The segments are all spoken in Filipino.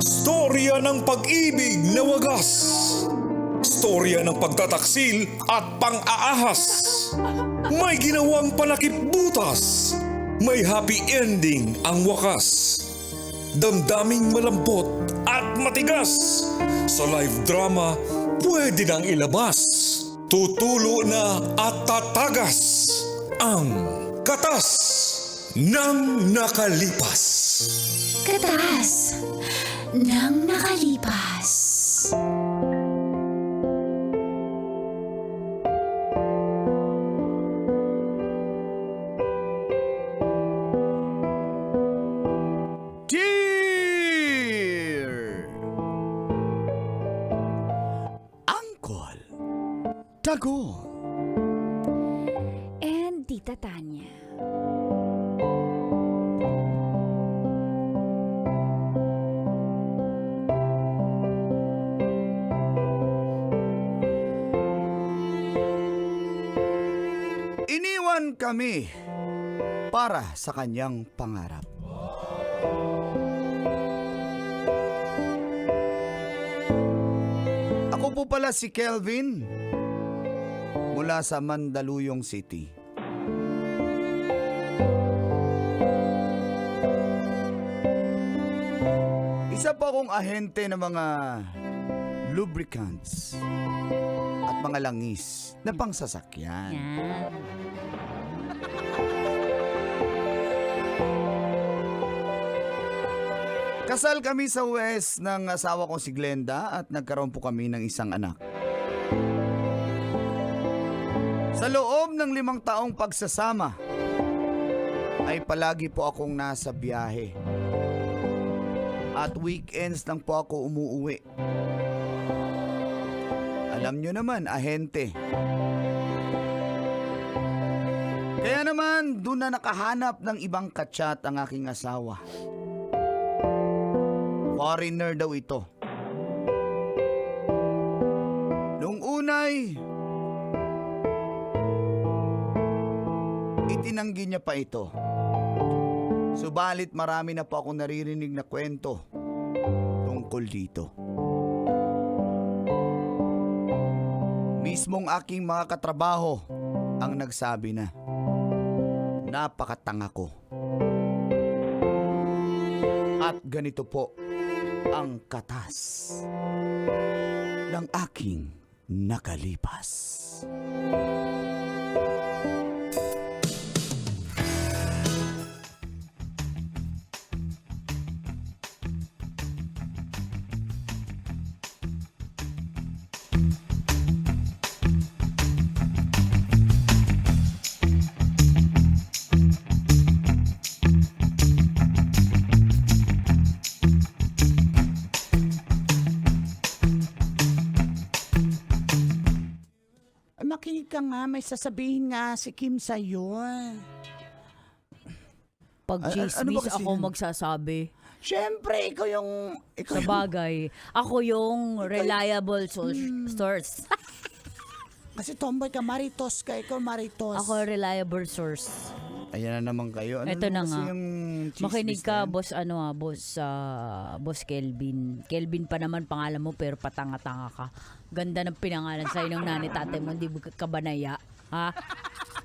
Storya ng pag-ibig na wagas. Storya ng pagtataksil at pang-aahas. May ginawang panakip butas. May happy ending ang wakas. Damdaming malambot at matigas. Sa live drama, pwede nang ilabas. Tutulo na at tatagas. Ang Katas ng Nakalipas. Katas ng nakalipas. Dear Uncle Dagon And Tita Tanya. iniwan kami para sa kanyang pangarap. Ako po pala si Kelvin mula sa Mandaluyong City. Isa po akong ahente ng mga lubricants at mga langis na pangsasakyan. Yan. Kasal kami sa West ng asawa kong si Glenda at nagkaroon po kami ng isang anak. Sa loob ng 5 taong pagsasama, ay palagi po akong nasa biyahe. At weekends lang po ako umuuwi. Alam nyo naman, ahente. Kaya naman, doon na nakahanap ng ibang katsat ang aking asawa. Foreigner daw ito. Nung unay, itinanggi niya pa ito. Subalit marami na po akong naririnig na kwento tungkol dito. Mismong aking mga katrabaho ang nagsabi na napakatanga ko. At ganito po ang katas ng aking nakalipas. Makinig ka nga, may sasabihin nga si Kim sa'yo. Pag ano ba chismis kasi ako yun? magsasabi. Siyempre, ikaw yung... Sa bagay, ako yung reliable source. Kasi tomboy ka, maritos ka. Ikaw maritos. Ako reliable source. Ayan na naman kayo. Ano Eto na naman kasi nga. yung chismis Makinig na ka, yan? boss Kelvin. Kelvin pa naman pangalan mo pero patanga-tanga ka. Ganda ng pinangalan sa'yo ng nanay tatay mo, hindi ka banaya. Ha?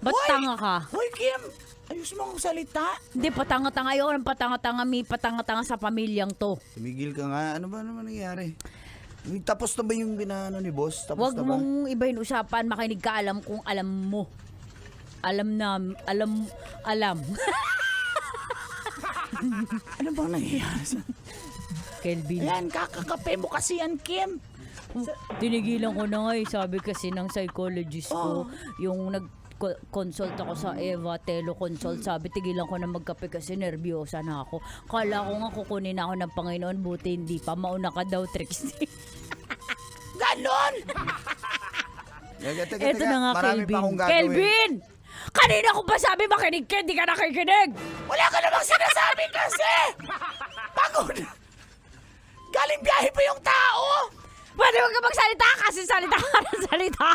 Ba't tanga ka? Hoy, Kim! Ayos mo akong salita. Hindi, patanga-tanga. Ayoko ng patanga-tanga. May patanga-tanga sa pamilyang to. Tumigil ka nga. Ano ba naman nangyari? Tapos na ba yung binaano ni boss? Tapos Huwag na ba? mong ibahin usapan. Makinig ka, alam kung alam mo. Alam. Ano bang nangyayari? Kelvin. Ayan, kakakape mo kasi yan, Kim. Tinigilan ko na nga eh. Sabi kasi ng psychologist ko, yung nag-consult ako sa Eva, teleconsult, sabi tigilan ko na magkape kasi nervyosa na ako. Kala ko nga kukunin ako ng Panginoon, buti hindi pa. Mauna ka daw, Trixie. Ganon! Teka, Eto na nga, marami Kelvin. pa akong gagawin. Kelvin! Kanina ko pa sabi makinig ka, hindi ka nakikinig! Wala ka namang sinasabi kasi! Pagod! Galing biyahe pa yung tao! Pwede wag ka magsalita kasi salita ka ng salita.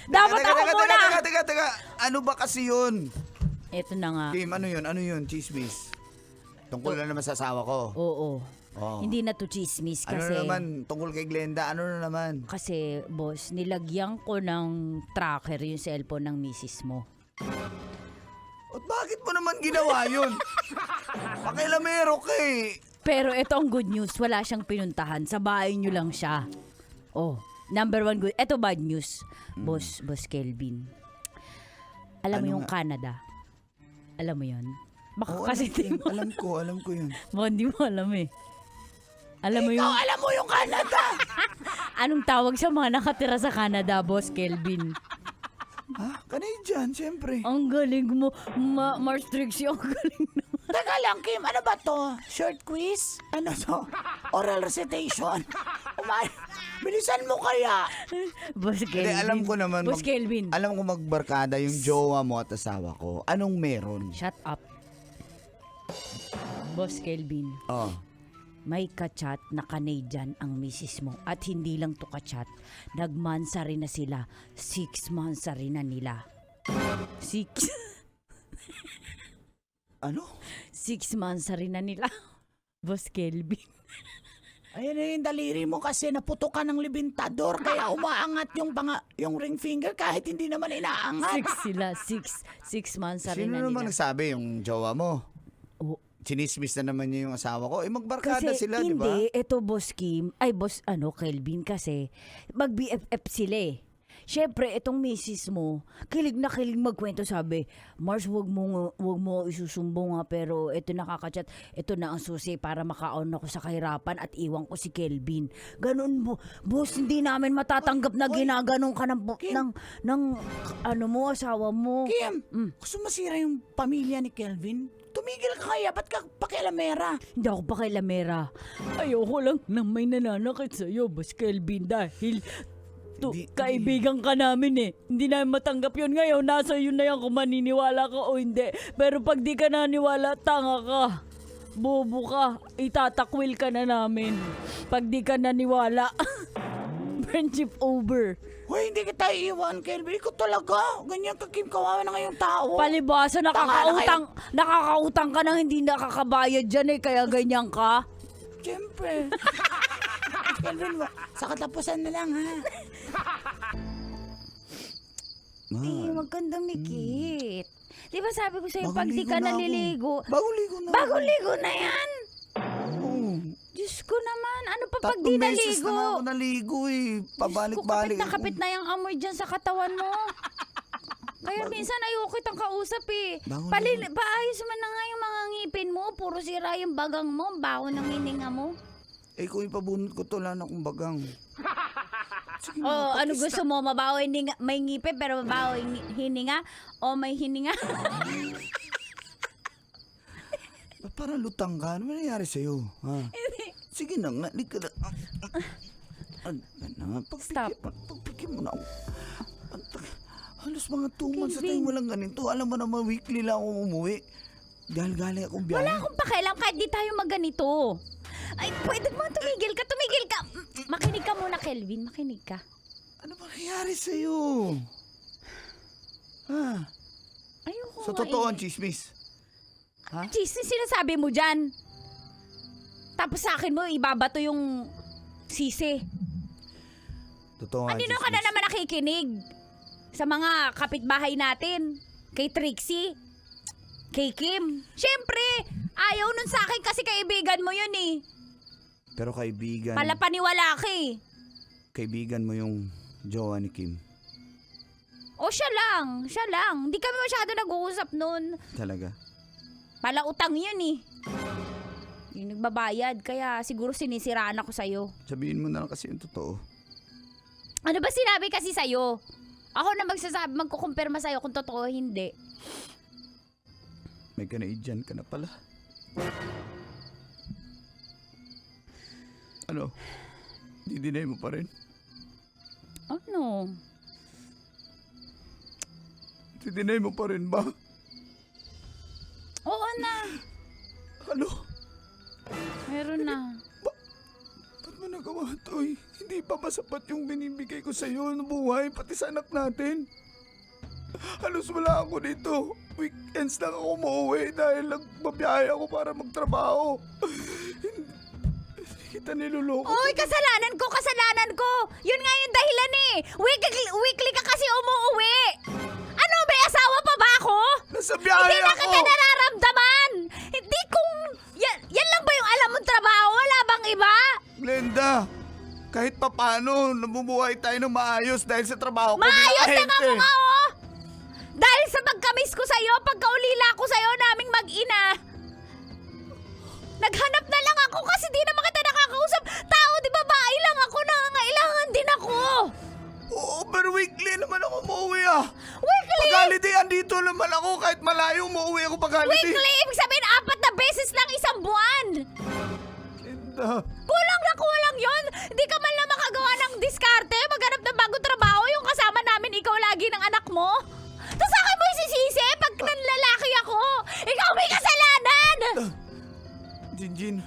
Dapat ako muna. Teka. Ano ba kasi yun? Ito na nga. Kim, ano yun? Ano yun? Chismis. Tungkol na naman sa asawa ko. Oo. Oh. Hindi na to chismis Ano kasi... na naman, tungkol kay Glenda, ano na naman? Kasi, boss, nilagyan ko ng tracker yung cellphone ng misis mo. At bakit mo naman ginawa yun? Pakilamero ka eh. Pero ito ang good news, wala siyang pinuntahan. Sa bahay nyo lang siya. Oh, number one good. Ito bad news, boss Kelvin. Alam mo Ano yung nga? Canada? Alam mo yun? Baka Oo, kasi di mo, alam ko yun. baka hindi mo alam eh. Alam mo Ikaw, yung, alam mo yung Canada. anong tawag sa mga nakatira sa Canada, boss Kelvin? Ha? Canadian, siyempre. Ang galing mo, Mars Trixie, ang galing na. Teka lang, Kim, ano ba to? Short quiz? Ano to? Oral recitation? Bilisan mo kaya. Boss Hindi, Kelvin. alam ko naman. Boss Kelvin. Alam ko magbarkada yung jowa mo at asawa ko. Anong meron? Shut up. Boss Kelvin. Oh. May kachat na Canadian ang misis mo. At hindi lang to kachat. Nagmansa rin na sila. 6 months rin na nila. 6 Ano? 6 months rin na nila. Boss Kelvin. Ayun na yung daliri mo kasi naputukan ng libintador kaya umaangat yung ring finger kahit hindi naman inaangat. 6 sila. 6 months rin Sino na naman nila. nagsabi? Yung jowa mo? Oh, Sinismis na naman niya yung asawa ko. Eh, magbarkada kasi sila, di ba? hindi, ito boss Kim, ay boss Kelvin kasi mag-BFF sila eh. Siyempre, itong misis mo, kilig na kilig magkwento sabi, Mars, wag mo isusumbong ha, pero ito nakakachat, ito na ang susi para makaon ako sa kahirapan at iwan ko si Kelvin. Ganun boss, hindi namin matatanggap na ginaganon ka ng ano mo, asawa mo. Kim, gusto masira yung pamilya ni Kelvin? Tumigil ka kaya, ba't ka pakialamera? Hindi ako pakialamera. Ayoko lang na may nananakit sa'yo, boss Kelvin, dahil kaibigan ka namin eh. Hindi namin matanggap yun ngayon. Nasa yun na yan kung maniniwala ka o hindi. Pero pag di ka naniwala, tanga ka. Bobo ka. Itatakwil ka na namin. Pag di ka naniwala, friendship over. Hoy, hindi kita iiwan, Kelvin. Ikaw talaga. Ganyan ka, Kim. Kawawa na ngayong tao. Palibasa, nakakautang ka nang hindi nakakabayad dyan eh. Kaya ganyan ka. Siyempre. Kelvin, sa katapusan na lang, ha? Eh, magandang mikit. Di ba sabi ko sa'yo, Bagong pag di ligo ka na ako. naliligo, Bagong ligo na. bagong ligo na yan. Oo. Diyos ko naman, ano pa pag di 3 beses naligo? na nga ako naligo eh. Pabalik-balik. Kapit na yung amoy dyan sa katawan mo. Kaya minsan ayoko kitang kausap eh. Bangon Paayos mo na nga yung mga ngipin mo. Puro sira yung bagang mo. Baho ng hininga mo. Eh kung ipabunot ko to, wala na akong bagang. Sige na, Oh, ano pakista. gusto mo? Mabaho hininga, may ngipin pero mabaho hininga? O may hininga? Ba't parang lutang ka? Ano nangyayari sa'yo? Ha? Sige na nga, di ka na. Stop. Pagpigyan mo na ako. Halos mga 2 months sa tayo mo lang ganito. Alam mo naman, weekly lang ako umuwi. Dahil galing akong biyahe. Wala akong pakialam kahit di tayo magganito. Ay, pwede mo tumigil ka. Makinig ka muna, Kelvin. Makinig ka. Ano ba nangyayari sa'yo? Ha? Ayoko Sa nga totoo eh. ang chismis. Ha? Chismis sinasabi mo dyan. Tapos sa akin mo, ibabato yung sisi. Totoo ang Andino ka na naman nakikinig sa mga kapitbahay natin. Kay Trixie. Kay Kim. Siyempre, ayaw nun sa akin kasi kaibigan mo yun eh. Pero kaibigan, Palapaniwala ka eh. kaibigan mo yung jowa ni Kim. O siya lang. Hindi kami masyado nag-uusap nun. Talaga. Palautang yun eh. Yung nagbabayad, kaya siguro sinisiraan ako sa'yo. Sabihin mo na lang kasi yung totoo. Ano ba sinabi kasi sa'yo? Ako na magkukumpirma sa'yo kung totoo o hindi. May Canadian ka na pala. Ano? Didinay mo pa rin? Ano? Didinay mo pa rin ba? Oo na. Ano? Meron na. Ba't mo nagawa to eh? Hindi pa ba sapat yung binibigay ko sa'yo ng buhay, pati sa anak natin? Halos wala ako dito. Weekends lang ako umuwi dahil nagbabiyahe ako para magtrabaho. kita niloloko. Uy, kasalanan ko! Yun nga yung dahilan eh! Weekly ka kasi umuuwi! Ano, may asawa pa ba ako? Nasa biyahe Hindi na ako! kita nararamdaman! Hindi kung... Yan lang ba yung alam mong trabaho? Wala bang iba? Glenda, kahit papano, namumuhay tayo ng maayos dahil sa trabaho ko Maayos na bilang nga ahente. mukha, oh! Dahil sa pagkamiss ko sa'yo, pagkaulila ko sa'yo naming mag-ina, naghanap na lang ako kasi di naman kita nakakausap. Tao, di babae lang ako, nangangailangan din ako. Oo, pero weekly naman ako umuwi ah. Weekly? Pag-holiday, andito naman ako kahit malayo umuwi ako pag-holiday. Weekly, ibig sabihin 4 na beses lang isang buwan. Glenda, Kulang na kulang yon. Di ka man lang makagawa ng diskarte, maghanap ng bagong trabaho, yung kasama namin ikaw lagi ng anak mo. Tapos sa akin mo isisisi pag nanlalaki ako. Ikaw may kasalanan! Jinjin.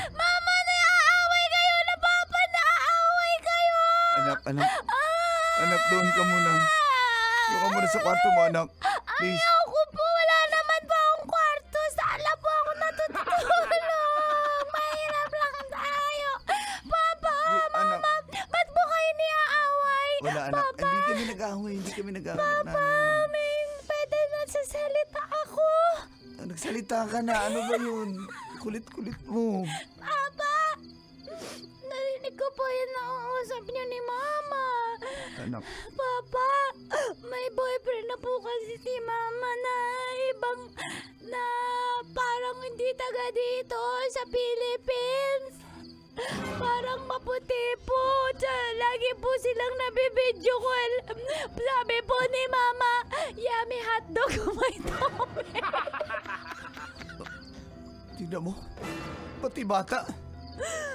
Mama, naaaway kayo! Na Papa, naaaway kayo! Anak. Anak, doon ka muna. Doon ka muna sa kwarto mo, anak. Please. Ayoko po, wala naman po akong kwarto. Saan lang po ako natutulog? Mahirap lang tayo. Papa, Anak. Mama, ba't po kayo niaaway? Wala, anak. Papa, Hindi kami nag-aaway. Mami, pwede nagsasalita ako. Nagsalita ka na. Ano ba yun? Kulit-kulit mo. Papa, narinig ko po yung nauusap niyo ni Mama. Anak. Papa, may boyfriend na po kasi si Mama na ibang na parang hindi taga dito sa Philippines. Parang maputi po. Lagi po silang nabibidyo call. Sabi po ni Mama, yummy hotdog may tome. Tignan mo. Pati bata.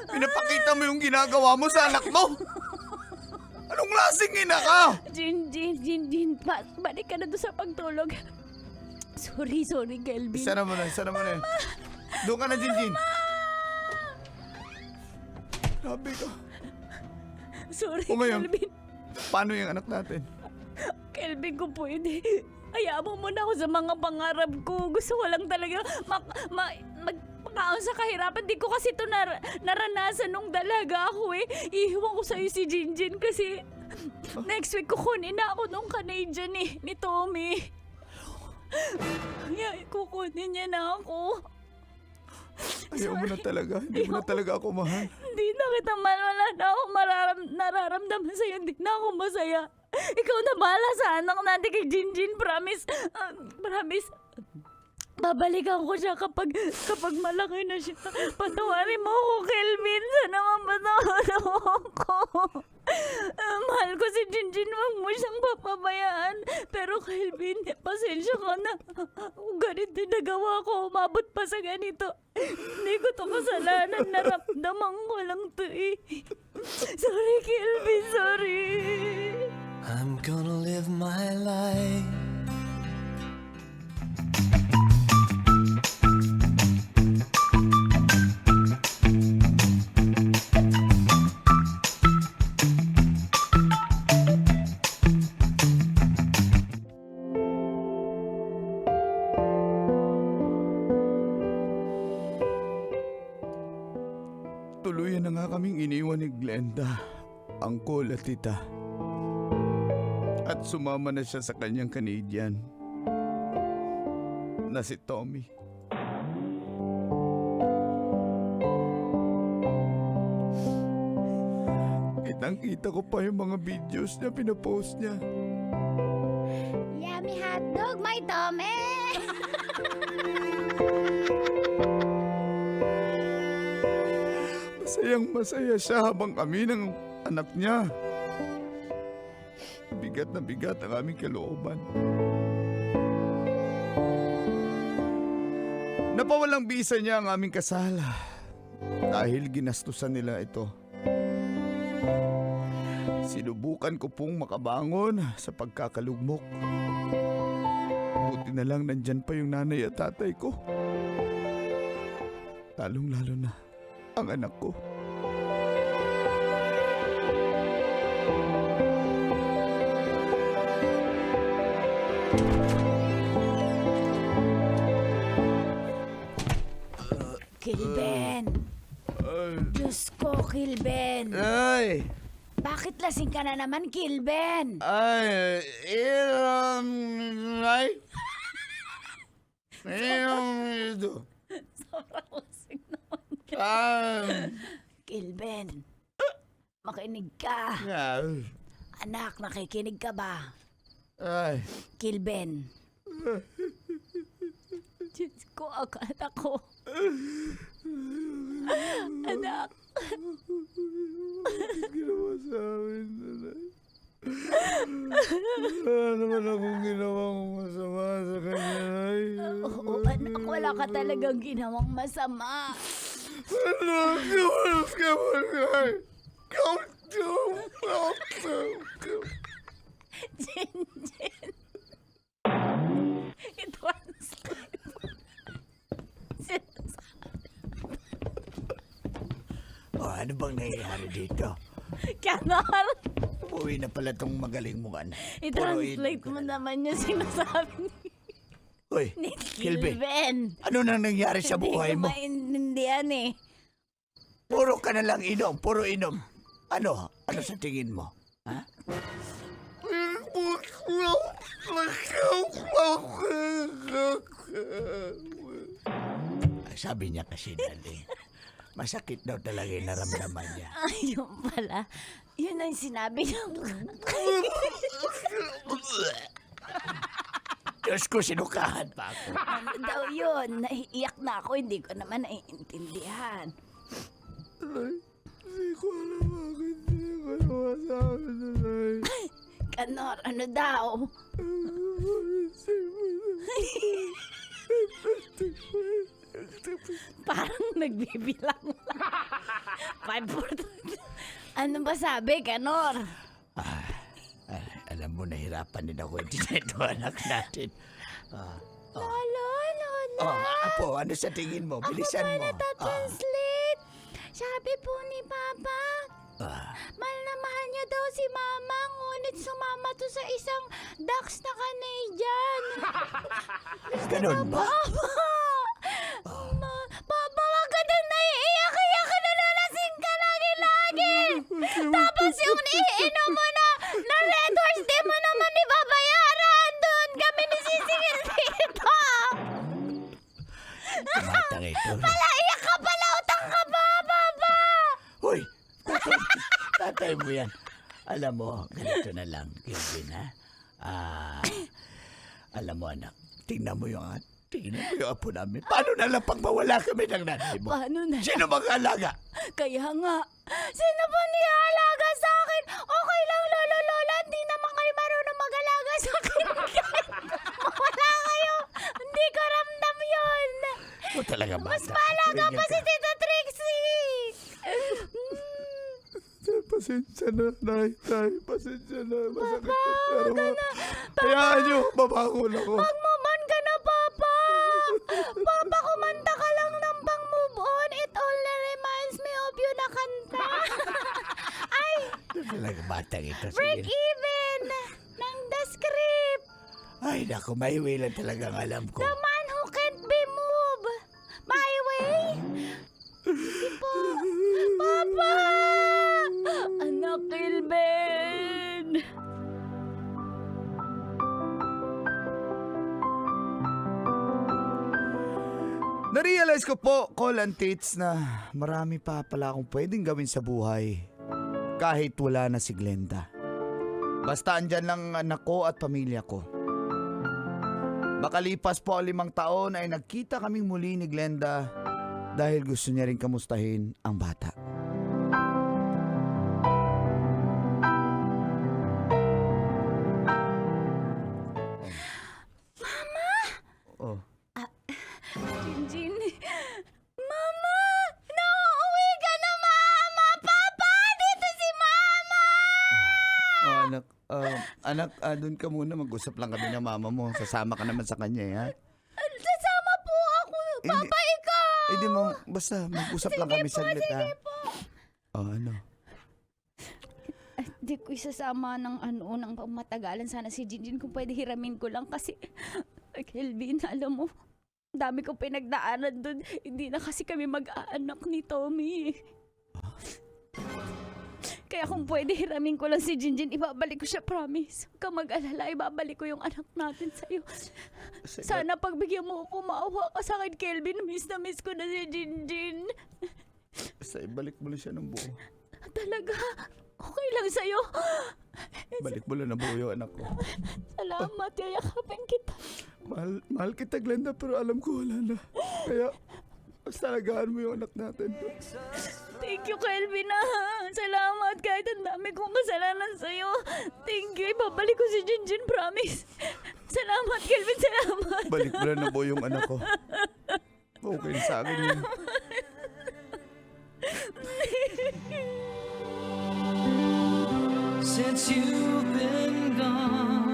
Pinapakita mo yung ginagawa mo sa anak mo. Anong klaseng ina ka? Jin, balik ka na doon sa pagtulog. Sorry, Kelvin. Sana mo na. Doon ka na, Jinjin. Grabe ka. Sorry, O ngayon? Kelvin. Paano yung anak natin? Kelvin, kung pwede, hayaan mo muna ako sa mga pangarap ko. Gusto ko lang talaga magpakaon sa kahirapan. Di ko kasi ito naranasan nung dalaga ako eh. Iiwan ko sa'yo si Jinjin kasi next week kukunin na ako nung Canadian eh, ni Tommy. Kukunin niya na ako. Ayaw mo na talaga. Hindi mo na talaga ako mahal. Hindi na kita wala na ako nararamdaman sa'yo. Hindi na ako masaya. Ikaw na bahala sa anak natin kay Jinjin. Promise. Promise. Babalikan ko siya kapag malaki na siya. Patawarin mo ako, Kelvin. Sana mapatawarin mo ako. Mahal ko si Jinjin. Huwag mo siyang papabayaan. Pero Kelvin, pasensya ka na. Ganito nagawa ko. Umabot pa sa ganito. Hindi ko to kasalanan. Naramdaman ko lang to eh. Sorry, Kelvin. Sorry. I'm gonna live my life. Tuluyan na nga kaming iniwan ni Glenda, Angkol at Tita. At sumama na siya sa kanyang Canadian na si Tommy. Kitang-kita ko pa yung mga videos niya, pinapost niya. Yummy hotdog, may tome. Masayang masaya siya habang kami ng anak niya. Bigat na bigat ang aming kalooban. Napawalang bisa niya ang aming kasal dahil ginastusan nila ito. Sinubukan ko pong makabangon sa pagkakalugmok. Buti na lang nandyan pa yung nanay at tatay ko. Lalong-lalo na ang anak ko. Kilben! Diyos ko, Kilben! Ay! Bakit lasing ka na naman, Kilben? Ay! Ay! Ito. Sobrang lasing naman. Kilben, makinig ka. Anak, nakikinig ka ba? Ay! Kilben. Diyos ko, akala ko. Anak. Ginawa sa amin, nanay. Wala naman akong ginawang masama sa kanya, ay. Oo, anak, wala ka talagang ginawang masama. Jinjin. I-translate mo. Ano bang nangyayari dito? Kanor, Uwi na pala tong magaling mong anak. i-translate mo naman yung sinasabi Uy, ni Kilben, Kilben. ano nang nangyari sa buhay mo? Hindi ko maintindihan eh. Puro ka na lang inom, puro inom. Ano? Ano sa tingin mo? Ha? Sabi niya kasi, Dali, masakit daw talaga yung naramdaman niya. Ayun pala. Yun ang sinabi niya. Diyos ko, sinukahan pa ako. Ano daw yun? Naiiyak na ako, hindi ko naman naiintindihan. Hindi ko alam bakit hindi ko nawasabi na lang. Kanor, ano daw? Parang nagbibilang lang. 5, 4, Ano ba sabi, Kanor? Alam mo, nahirapan din ako dito, anak natin. Lolo, Lola. Apo, ano sa tingin mo? Bilisan mo. Translate. Sabi po ni Papa, mahal na mahal niya daw si Mama, ngunit sumama to sa isang ducks na Canadian. Ganun ba? Papa, wag ka na naiiyak-iyak ka na nalasing ka lagi-lagi. Tapos yung iinom mo na Red Horse, di mo naman ibabayaran. Doon kami nisisingil dito. Matang ito. Iyak ka pala, utang ka pa, Papa. Hoy! Tatay mo yan. Alam mo, ganito na lang, Kilvin, ha? Alam mo, anak, tingnan mo yung apo namin. Paano na lang pag mawala kami ng nanay mo? Paano na? Sino mag-alaga? Kaya nga, sino ba nialaga sa akin? Okay lang, Lolo Lola, hindi naman kayo marunong mag-alaga sa akin. Wala kayo, hindi ko ramdam yun. O talaga ba? Mas maalaga pa si Tita Trixie. Pasensya na, nay. Pasensya na. Masakit na. Pero hayaan nyo, babangon ako. Mag-move on ka na, Papa. Papa, kumanta ka lang ng pang-move on. It only reminds me of you na kanta. Ay, Talaga batang ito. break Sige. even ng the script. Ay, naku, may way lang talagang alam ko. The man who can't be moved. My way? Sige po. Papa! Anak Kilben. Narealize ko po, Call and Tits, na marami pa pala akong pwedeng gawin sa buhay kahit wala na si Glenda. Basta andyan lang ang anak ko at pamilya ko. Makalipas po ang 5 taon ay nagkita kaming muli ni Glenda dahil gusto niya rin kamustahin ang bata. Oh. Jinjin. Mama! Nauuwi ka na, Mama! Papa! Dito si Mama! Oh, anak, doon ka muna. Mag-usap lang kami ng mama mo. Sasama ka naman sa kanya, ha? Sasama po ako. Papa, ikaw! Hindi mo, basta mag-usap lang kami saglit, ha? Oh, ano? Di ko isasama ng ng matagalan. Sana si Jinjin kung pwede hiramin ko lang kasi Kelvin, alam mo, Dami kong pinagdaanan dun. Hindi na kasi kami mag-aanak ni Tommy. Kaya kung pwede, hiramin ko lang si Jinjin. Ibabalik ko siya, promise. Huwag kang mag-alala, ibabalik ko yung anak natin sa'yo. Sana pagbigyan mo ako, maawa ka sa akin, Kelvin. Miss na miss ko na si Jinjin. Basta ibalik mo lang siya ng buo. Talaga? Okay lang sa'yo? Balik mo lang ng buo yung anak ko. Salamat, yayakapin kita. Mahal kita, Glenda, pero alam ko wala na. Kaya, basta alagaan mo yung anak natin. Thank you, Kelvin. Salamat kahit ang dami kong kasalanan sa'yo. Thank you. Ibabalik ko si Jinjin, promise. Salamat, Kelvin. Salamat. Balik mo lang ng buo yung anak ko. Okay na sa akin yun. Since you've been gone,